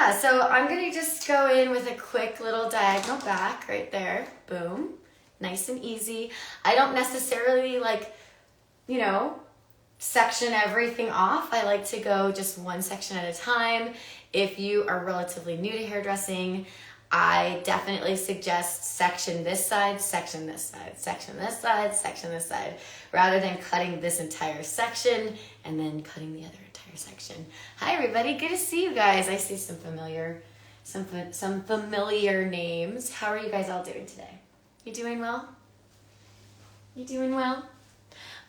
yeah, so I'm gonna just go in with a quick little diagonal back right there. Boom. Nice and easy. I don't necessarily section everything off. I like to go just one section at a time. If you are relatively new to hairdressing, I definitely suggest section this side, section this side, section this side, section this side, rather than cutting this entire section and then cutting the other entire section. Hi everybody, good to see you guys. I see some familiar names. How are you guys all doing today? You doing well? You doing well?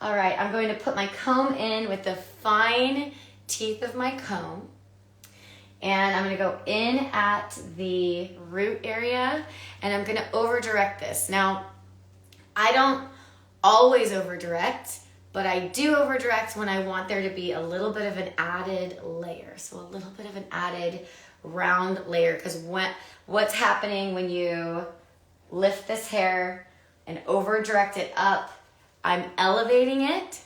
All right, I'm going to put my comb in with the fine teeth of my comb. And I'm gonna go in at the root area and I'm gonna over direct this. Now, I don't always over direct, but I do over direct when I want there to be a little bit of an added layer. So a little bit of an added round layer, because what's happening when you lift this hair and over direct it up, I'm elevating it,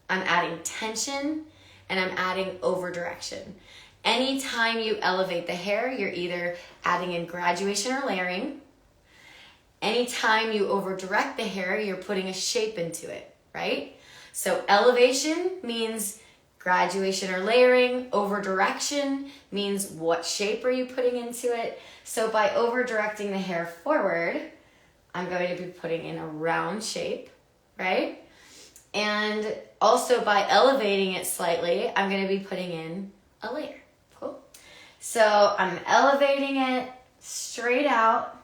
I'm adding tension, and I'm adding over direction. Anytime you elevate the hair, you're either adding in graduation or layering. Anytime you over direct the hair, you're putting a shape into it, right? So elevation means graduation or layering. Over direction means what shape are you putting into it. So by over directing the hair forward, I'm going to be putting in a round shape, right? And also by elevating it slightly, I'm going to be putting in a layer. Cool. So I'm elevating it straight out.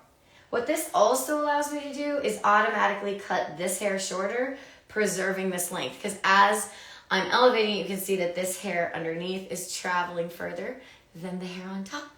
What this also allows me to do is automatically cut this hair shorter, preserving this length. Because as I'm elevating it, you can see that this hair underneath is traveling further than the hair on top.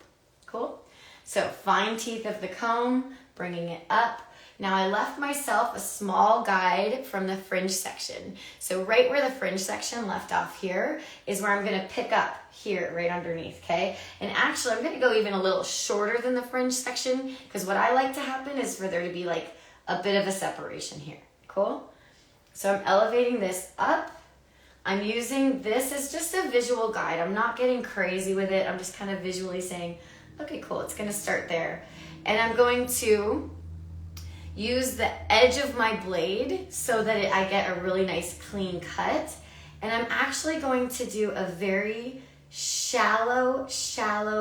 Cool. So fine teeth of the comb, bringing it up. Now I left myself a small guide from the fringe section. So right where the fringe section left off here is where I'm gonna pick up here, right underneath, okay? And actually I'm gonna go even a little shorter than the fringe section, because what I like to happen is for there to be like a bit of a separation here, cool? So I'm elevating this up. I'm using this as just a visual guide. I'm not getting crazy with it. I'm just kind of visually saying, okay, cool, it's gonna start there. And I'm going to use the edge of my blade so that I get a really nice clean cut. And I'm actually going to do a very shallow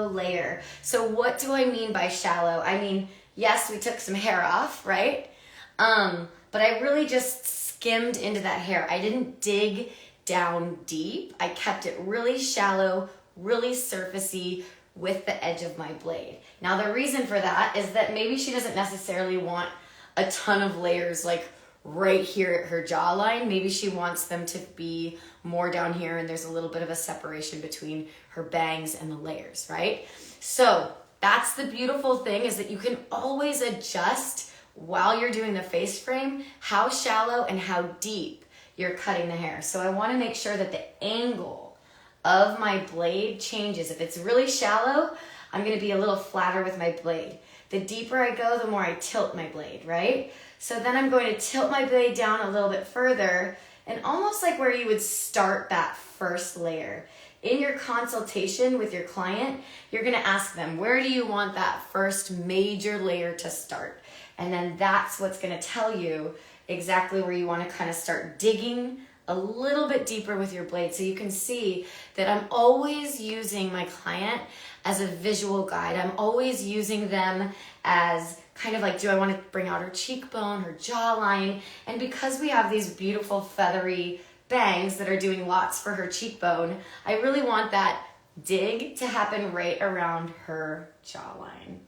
layer. So what do I mean by shallow? I mean, yes, we took some hair off, right? But I really just skimmed into that hair. I didn't dig down deep. I kept it really shallow, really surfacey with the edge of my blade. Now the reason for that is that maybe she doesn't necessarily want a ton of layers like right here at her jawline. Maybe she wants them to be more down here and there's a little bit of a separation between her bangs and the layers, right? So that's the beautiful thing, is that you can always adjust while you're doing the face frame how shallow and how deep you're cutting the hair. So I want to make sure that the angle of my blade changes. If it's really shallow, I'm going to be a little flatter with my blade. The deeper I go, the more I tilt my blade, right? So then I'm going to tilt my blade down a little bit further, and almost like where you would start that first layer. In your consultation with your client, you're gonna ask them, where do you want that first major layer to start? And then that's what's gonna tell you exactly where you wanna kind of start digging a little bit deeper with your blade. So you can see that I'm always using my client as a visual guide. I'm always using them as kind of like, do I want to bring out her cheekbone, her jawline? And because we have these beautiful feathery bangs that are doing lots for her cheekbone, I really want that dig to happen right around her jawline.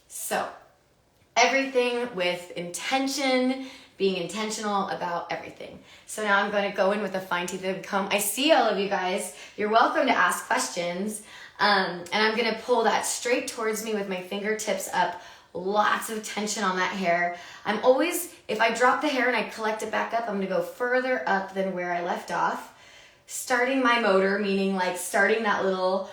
So everything with intention, being intentional about everything. So now I'm going to go in with a fine teeth and comb. I see all of you guys. You're welcome to ask questions. And I'm going to pull that straight towards me with my fingertips up. Lots of tension on that hair. I'm always, if I drop the hair and I collect it back up, I'm going to go further up than where I left off. Starting my motor, meaning like starting that little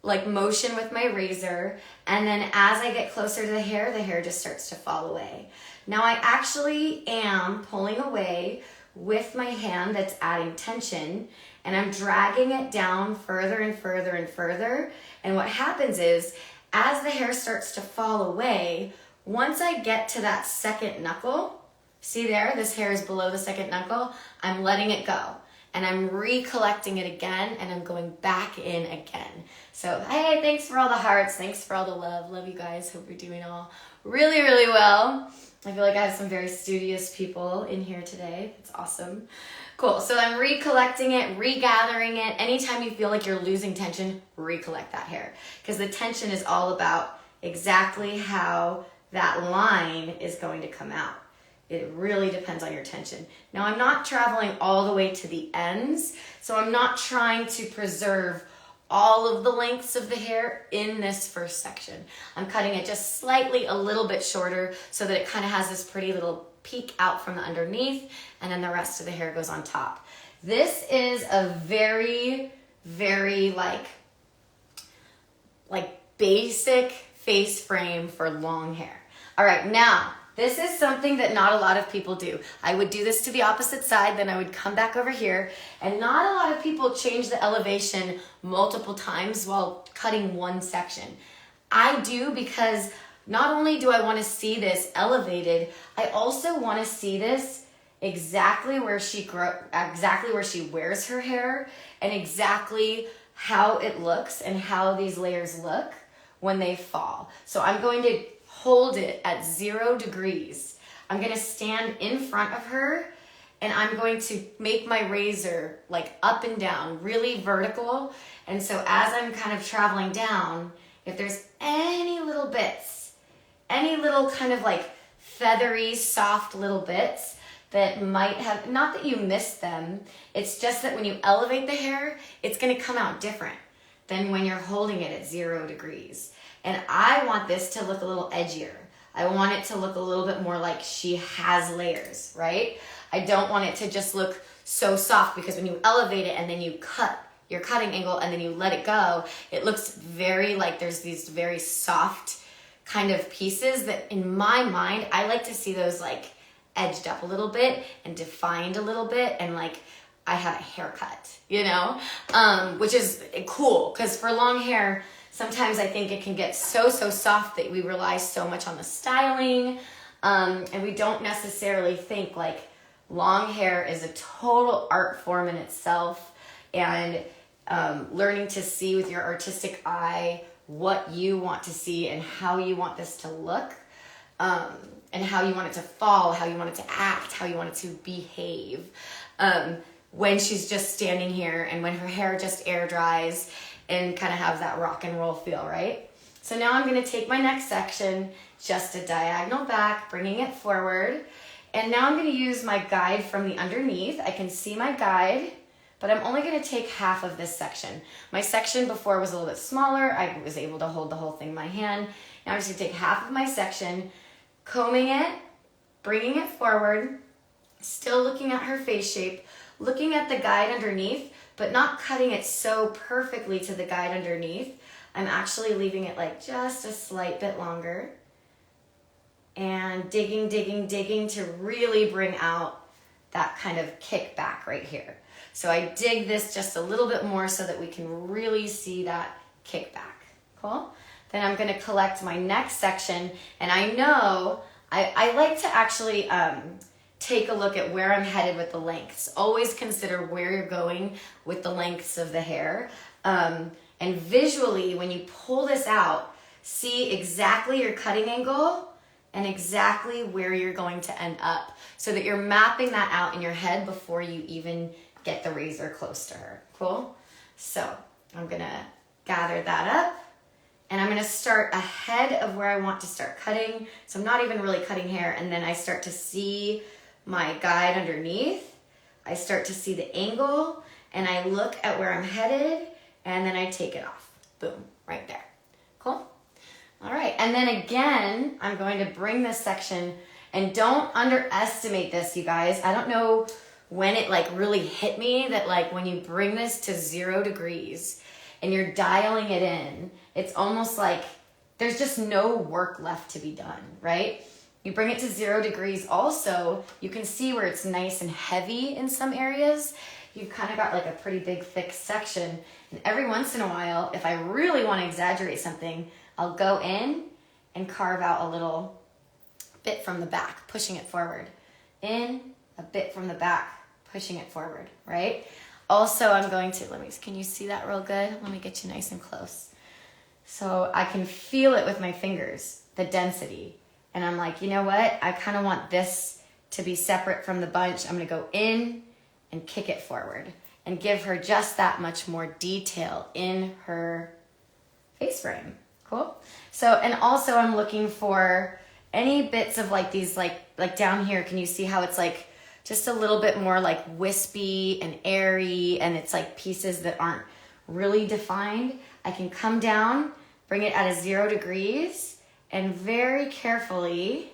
like motion with my razor. And then as I get closer to the hair just starts to fall away. Now I actually am pulling away with my hand that's adding tension, and I'm dragging it down further and further and further. And what happens is, as the hair starts to fall away, once I get to that second knuckle, see there, this hair is below the second knuckle, I'm letting it go. And I'm recollecting it again, and I'm going back in again. So, hey, thanks for all the hearts. Thanks for all the love. Love you guys. Hope you're doing all really, really well. I feel like I have some very studious people in here today. It's awesome. Cool. So I'm recollecting it, regathering it. Anytime you feel like you're losing tension, recollect that hair. Because the tension is all about exactly how that line is going to come out. It really depends on your tension. Now, I'm not traveling all the way to the ends, so I'm not trying to preserve all of the lengths of the hair in this first section. I'm cutting it just slightly a little bit shorter so that it kind of has this pretty little peek out from the underneath, and then the rest of the hair goes on top. This is a very, very like basic face frame for long hair. All right, now, this is something that not a lot of people do. I would do this to the opposite side, then I would come back over here, and not a lot of people change the elevation multiple times while cutting one section. I do, because not only do I want to see this elevated, I also want to see this exactly where she wears her hair, and exactly how it looks and how these layers look when they fall. So I'm going to hold it at 0 degrees. I'm gonna stand in front of her, and I'm going to make my razor like up and down, really vertical. And so as I'm kind of traveling down, if there's any little bits, any little kind of like feathery, soft little bits that might have, not that you missed them, it's just that when you elevate the hair, it's gonna come out different than when you're holding it at 0 degrees. And I want this to look a little edgier. I want it to look a little bit more like she has layers, right? I don't want it to just look so soft, because when you elevate it and then you cut your cutting angle and then you let it go, it looks very like there's these very soft kind of pieces that in my mind, I like to see those like edged up a little bit and defined a little bit, and like I have a haircut, you know? Which is cool, because for long hair, sometimes I think it can get so soft that we rely so much on the styling, and we don't necessarily think like long hair is a total art form in itself, and learning to see with your artistic eye what you want to see and how you want this to look, and how you want it to fall, how you want it to act, how you want it to behave when she's just standing here and when her hair just air dries and kind of have that rock and roll feel, right? So now I'm gonna take my next section, just a diagonal back, bringing it forward. And now I'm gonna use my guide from the underneath. I can see my guide, but I'm only gonna take half of this section. My section before was a little bit smaller. I was able to hold the whole thing in my hand. Now I'm just gonna take half of my section, combing it, bringing it forward, still looking at her face shape, looking at the guide underneath, but not cutting it so perfectly to the guide underneath. I'm actually leaving it like just a slight bit longer, and digging to really bring out that kind of kickback right here. So I dig this just a little bit more so that we can really see that kickback. Cool? Then I'm gonna collect my next section, and I know I like to actually take a look at where I'm headed with the lengths. Always consider where you're going with the lengths of the hair. And visually, when you pull this out, see exactly your cutting angle and exactly where you're going to end up, so that you're mapping that out in your head before you even get the razor close to her. Cool? So I'm gonna gather that up, and I'm gonna start ahead of where I want to start cutting. So I'm not even really cutting hair, and then I start to see my guide underneath. I start to see the angle, and I look at where I'm headed, and then I take it off. Boom, right there. Cool? All right, and then again, I'm going to bring this section, and don't underestimate this, you guys. I don't know when it like really hit me that like when you bring this to 0 degrees and you're dialing it in, it's almost like there's just no work left to be done, right? You bring it to 0 degrees also, you can see where it's nice and heavy in some areas. you've kind of got like a pretty big thick section. And every once in a while, if I really want to exaggerate something, I'll go in and carve out a little bit from the back, pushing it forward. In, a bit from the back, pushing it forward, right? Also, I'm going to, can you see that real good? Let me get you nice and close. So I can feel it with my fingers, the density. And I'm like, you know what? I kind of want this to be separate from the bunch. I'm going to go in and kick it forward and give her just that much more detail in her face frame. Cool? So, and also I'm looking for any bits of like these, like down here, can you see how it's like just a little bit more like wispy and airy, and it's like pieces that aren't really defined. I can come down, bring it at a 0 degrees, and very carefully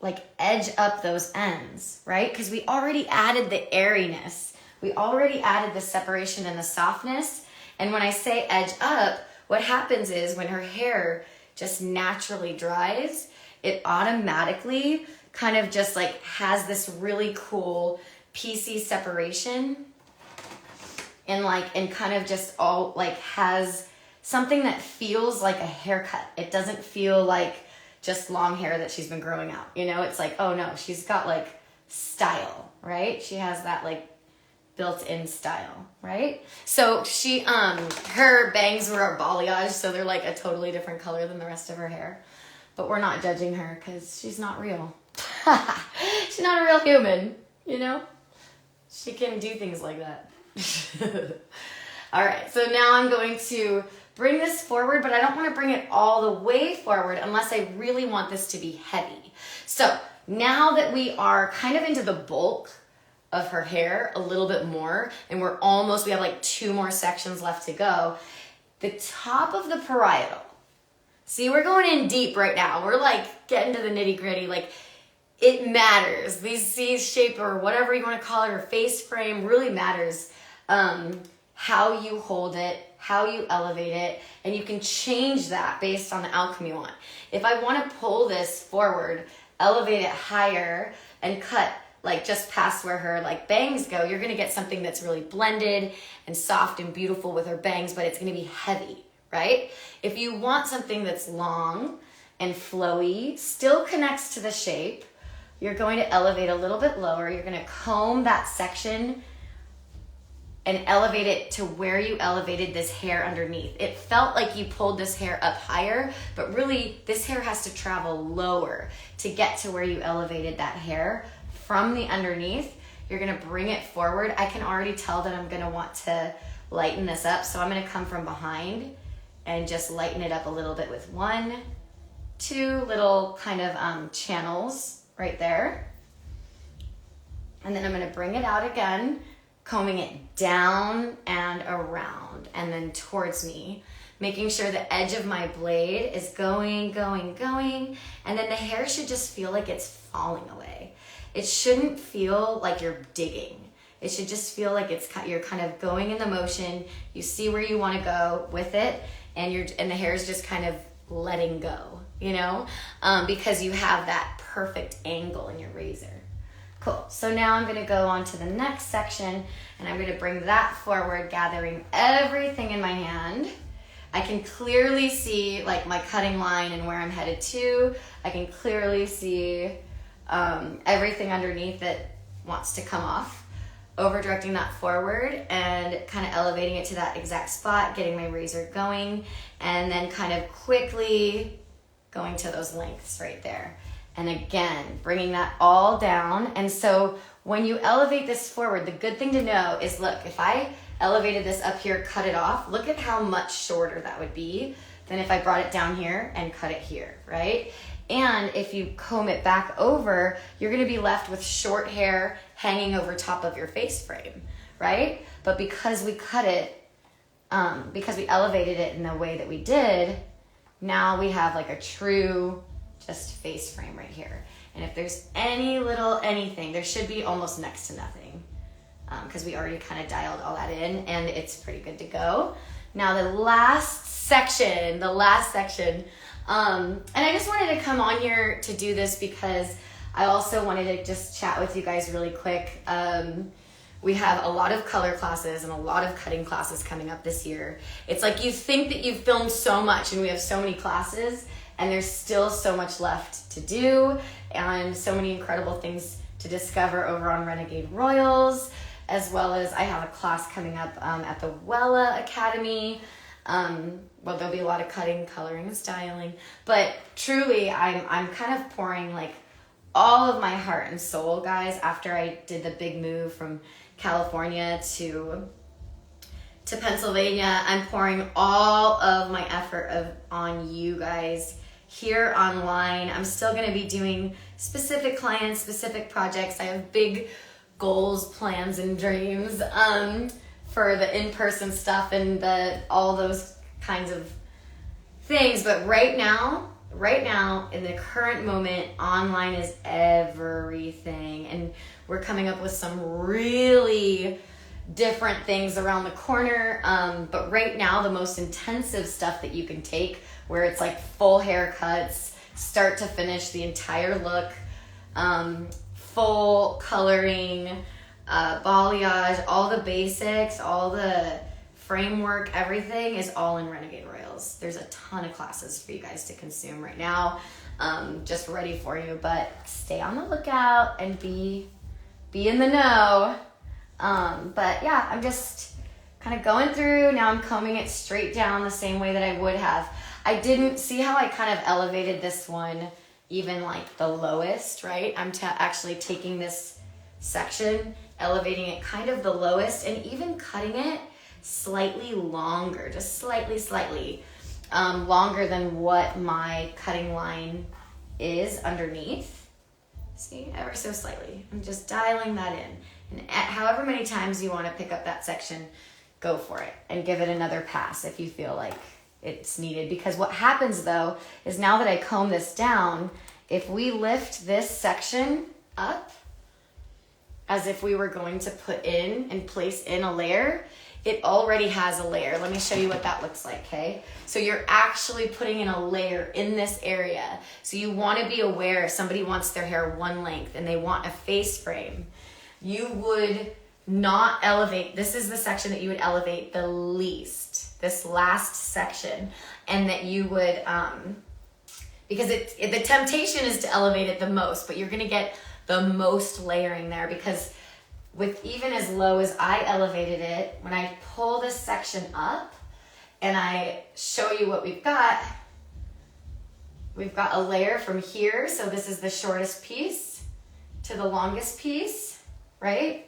like edge up those ends, right? Because we already added the airiness. We already added the separation and the softness. And when I say edge up, what happens is when her hair just naturally dries, it automatically kind of just like has this really cool piecey separation and kind of just all like has something that feels like a haircut. It doesn't feel like just long hair that she's been growing out. You know, it's like, oh no, she's got like style, right? She has that like built-in style, right? So she, her bangs were a balayage, so they're like a totally different color than the rest of her hair. But we're not judging her because she's not real. She's not a real human, you know? She can do things like that. All right, so now I'm going to bring this forward, but I don't want to bring it all the way forward unless I really want this to be heavy. So now that we are kind of into the bulk of her hair a little bit more, and we have like 2 more sections left to go, the top of the parietal. See, we're going in deep right now. We're like getting to the nitty gritty. Like it matters. These C shape or whatever you want to call it, or face frame really matters. How you hold it, how you elevate it, and you can change that based on the outcome you want. If I want to pull this forward, elevate it higher, and cut like just past where her like bangs go, you're going to get something that's really blended and soft and beautiful with her bangs, but it's going to be heavy, right? If you want something that's long and flowy, still connects to the shape, you're going to elevate a little bit lower. You're going to comb that section and elevate it to where you elevated this hair underneath. It felt like you pulled this hair up higher, but really this hair has to travel lower to get to where you elevated that hair from the underneath. You're gonna bring it forward. I can already tell that I'm gonna want to lighten this up, so I'm gonna come from behind and just lighten it up a little bit with 1, 2 little kind of channels right there. And then I'm gonna bring it out again, combing it down and around and then towards me, making sure the edge of my blade is going, and then the hair should just feel like it's falling away. It shouldn't feel like you're digging. It should just feel like you're kind of going in the motion. You see where you want to go with it, and the hair is just kind of letting go, you know, because you have that perfect angle in your razor. Cool. So now I'm going to go on to the next section, and I'm going to bring that forward, gathering everything in my hand. I can clearly see like my cutting line and where I'm headed to. I can clearly see everything underneath that wants to come off. Over directing that forward and kind of elevating it to that exact spot, getting my razor going, and then kind of quickly going to those lengths right there. And again, bringing that all down. And so when you elevate this forward, the good thing to know is, look, if I elevated this up here, cut it off, look at how much shorter that would be than if I brought it down here and cut it here, right? And if you comb it back over, you're gonna be left with short hair hanging over top of your face frame, right? But because we cut it, because we elevated it in the way that we did, now we have like a true just face frame right here. And if there's any little anything, there should be almost next to nothing, because we already kind of dialed all that in, and it's pretty good to go. Now the last section, and I just wanted to come on here to do this because I also wanted to just chat with you guys really quick. we have a lot of color classes and a lot of cutting classes coming up this year. It's like you think that you've filmed so much and we have so many classes, and there's still so much left to do and so many incredible things to discover over on Renegade Royals, as well as I have a class coming up at the Wella Academy. Well, there'll be a lot of cutting, coloring, and styling, but truly I'm kind of pouring like all of my heart and soul, guys, after I did the big move from California to Pennsylvania. I'm pouring all of my effort on you guys here online. I'm still going to be doing specific clients, specific projects. I have big goals, plans, and dreams for the in-person stuff and all those kinds of things. But right now, in the current moment, online is everything. And we're coming up with some really different things around the corner. But right now, the most intensive stuff that you can take, where it's like full haircuts, start to finish, the entire look, full coloring, balayage, all the basics, all the framework, everything is all in Renegade Royals. There's a ton of classes for you guys to consume right now, just ready for you, but stay on the lookout and be in the know. But yeah, I'm just kind of going through. Now I'm combing it straight down the same way that I would have. I didn't see how I kind of elevated this one even like the lowest, right? I'm actually taking this section, elevating it kind of the lowest, and even cutting it slightly longer, just slightly longer than what my cutting line is underneath. See, ever so slightly. I'm just dialing that in. And however many times you want to pick up that section, go for it and give it another pass if you feel like it's needed. Because what happens though is now that I comb this down, if we lift this section up as if we were going to put in and place in a layer, it already has a layer. Let me show you what that looks like, okay? So you're actually putting in a layer in this area. So you want to be aware if somebody wants their hair one length and they want a face frame, you would not elevate. This is the section that you would elevate the least, this last section, and that you would, because the temptation is to elevate it the most, but you're going to get the most layering there, because with even as low as I elevated it, when I pull this section up and I show you what we've got a layer from here. So this is the shortest piece to the longest piece, right?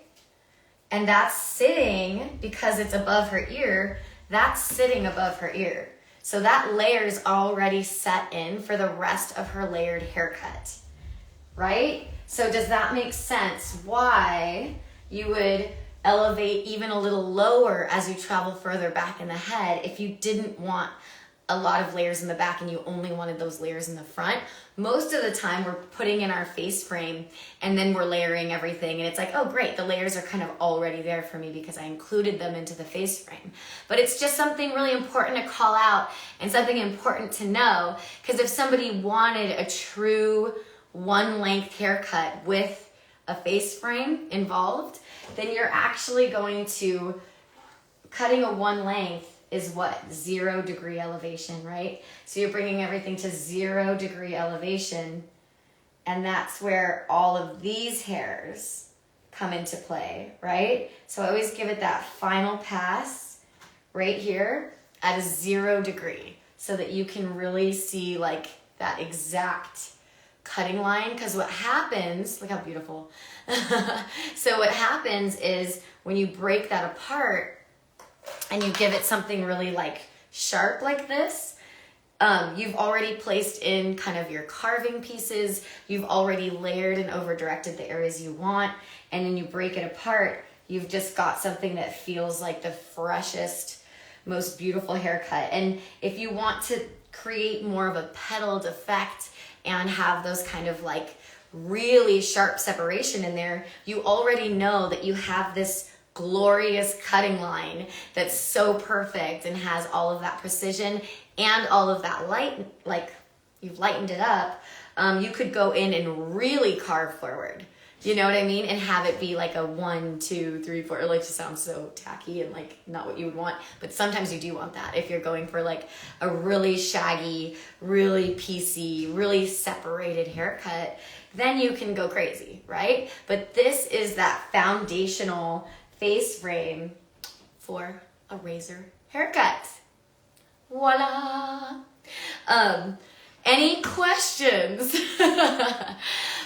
And that's sitting, because it's above her ear, that's sitting above her ear. So that layer is already set in for the rest of her layered haircut, right? So does that make sense? Why you would elevate even a little lower as you travel further back in the head if you didn't want a lot of layers in the back and you only wanted those layers in the front. Most of the time we're putting in our face frame and then we're layering everything, and it's like, oh great, the layers are kind of already there for me because I included them into the face frame. But it's just something really important to call out and something important to know, because if somebody wanted a true one length haircut with a face frame involved, then you're actually going to, cutting a one length is what? 0 degree elevation, right? So you're bringing everything to 0 degree elevation, and that's where all of these hairs come into play, right? So I always give it that final pass right here at a 0 degree so that you can really see like that exact cutting line. Because what happens, look how beautiful. So what happens is when you break that apart and you give it something really like sharp like this, you've already placed in kind of your carving pieces, you've already layered and over directed the areas you want, and then you break it apart, you've just got something that feels like the freshest, most beautiful haircut. And if you want to create more of a petaled effect and have those kind of like really sharp separation in there, you already know that you have this glorious cutting line that's so perfect and has all of that precision and all of that light, like you've lightened it up. You could go in and really carve forward. You know what I mean? And have it be like a 1, 2, 3, 4. It like just sounds so tacky and like not what you would want. But sometimes you do want that. If you're going for like a really shaggy, really piecey, really separated haircut, then you can go crazy, right? But this is that foundational face frame for a razor haircut. Voila! Any questions?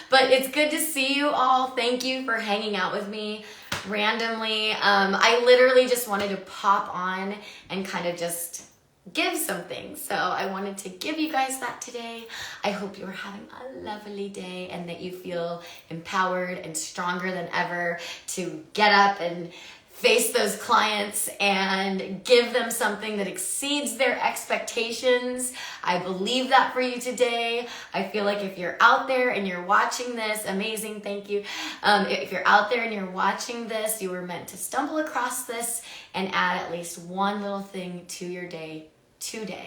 But it's good to see you all. Thank you for hanging out with me randomly. I literally just wanted to pop on and kind of just give something. So I wanted to give you guys that today. I hope you're having a lovely day and that you feel empowered and stronger than ever to get up and face those clients and give them something that exceeds their expectations. I believe that for you today. I feel like if you're out there and you're watching this, amazing, thank you. If you're out there and you're watching this, you were meant to stumble across this and add at least one little thing to your day today.